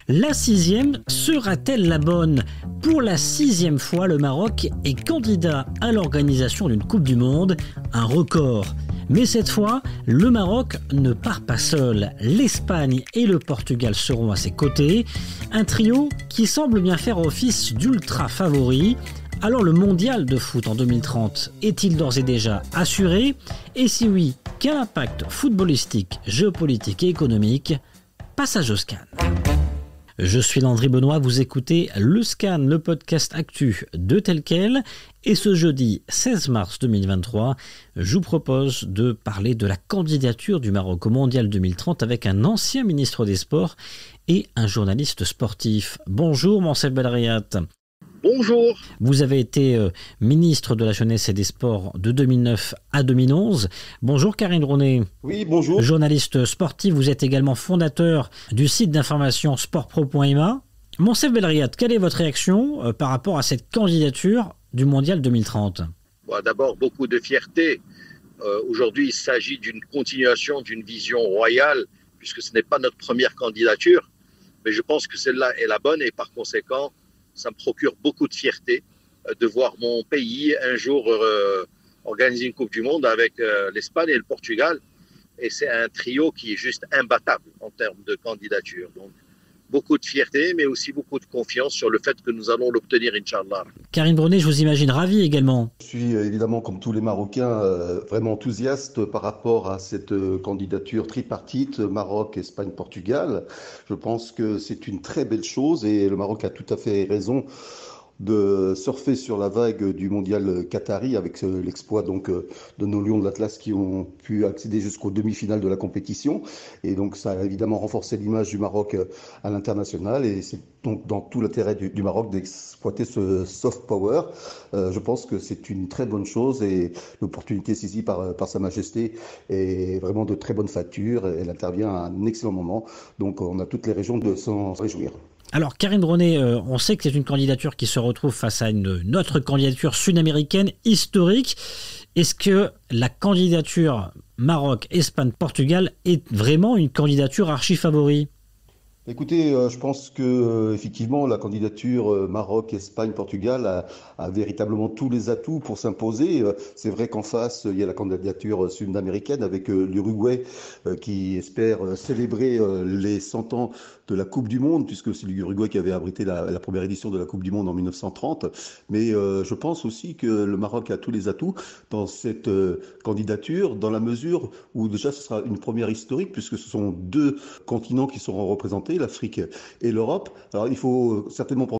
La sixième sera-t-elle la bonne? Pour la sixième fois, le Maroc est candidat à l'organisation d'une Coupe du Monde, un record. Mais cette fois, le Maroc ne part pas seul. L'Espagne et le Portugal seront à ses côtés. Un trio qui semble bien faire office d'ultra favori. Alors le mondial de foot en 2030 est-il d'ores et déjà assuré? Et si oui, quel impact footballistique, géopolitique et économique? Passage au scan. Je suis Landry Benoît, vous écoutez Le Scan, le podcast actu de Tel Quel. Et ce jeudi 16 mars 2023, je vous propose de parler de la candidature du Maroc au Mondial 2030 avec un ancien ministre des Sports et un journaliste sportif. Bonjour Moncef Belriat. Bonjour. Vous avez été ministre de la Jeunesse et des Sports de 2009 à 2011. Bonjour Karine Dronnet. Oui, bonjour. Journaliste sportif, vous êtes également fondateur du site d'information sportpro.ma. Moncef Belriat, quelle est votre réaction par rapport à cette candidature du Mondial 2030 ? D'abord, beaucoup de fierté. Aujourd'hui, il s'agit d'une continuation d'une vision royale, puisque ce n'est pas notre première candidature. Mais je pense que celle-là est la bonne et par conséquent, ça me procure beaucoup de fierté de voir mon pays un jour organiser une Coupe du Monde avec l'Espagne et le Portugal. Et c'est un trio qui est juste imbattable en termes de candidature. Donc, beaucoup de fierté, mais aussi beaucoup de confiance sur le fait que nous allons l'obtenir, Inch'Allah. Karine Dronnet, je vous imagine ravie également. Je suis évidemment, comme tous les Marocains, vraiment enthousiaste par rapport à cette candidature tripartite Maroc, Espagne, Portugal. Je pense que c'est une très belle chose et le Maroc a tout à fait raison de surfer sur la vague du mondial qatari avec l'exploit donc de nos Lions de l'Atlas qui ont pu accéder jusqu'aux demi-finales de la compétition. Et donc ça a évidemment renforcé l'image du Maroc à l'international et c'est donc dans tout l'intérêt du Maroc d'exploiter ce soft power. Je pense que c'est une très bonne chose et l'opportunité saisie par Sa Majesté est vraiment de très bonne facture. Elle intervient à un excellent moment. Donc on a toutes les raisons de s'en réjouir. Alors Karine Dronnet, on sait que c'est une candidature qui se retrouve face à une autre candidature sud-américaine historique. Est-ce que la candidature Maroc, Espagne, Portugal est vraiment une candidature archi-favori ? Écoutez, je pense que effectivement la candidature Maroc, Espagne, Portugal a véritablement tous les atouts pour s'imposer. C'est vrai qu'en face, il y a la candidature sud-américaine avec l'Uruguay qui espère célébrer les 100 ans de la Coupe du Monde, puisque c'est l'Uruguay qui avait abrité la première édition de la Coupe du Monde en 1930. Mais je pense aussi que le Maroc a tous les atouts dans cette candidature, dans la mesure où déjà ce sera une première historique, puisque ce sont deux continents qui seront représentés, l'Afrique et l'Europe. Alors il faut certainement prendre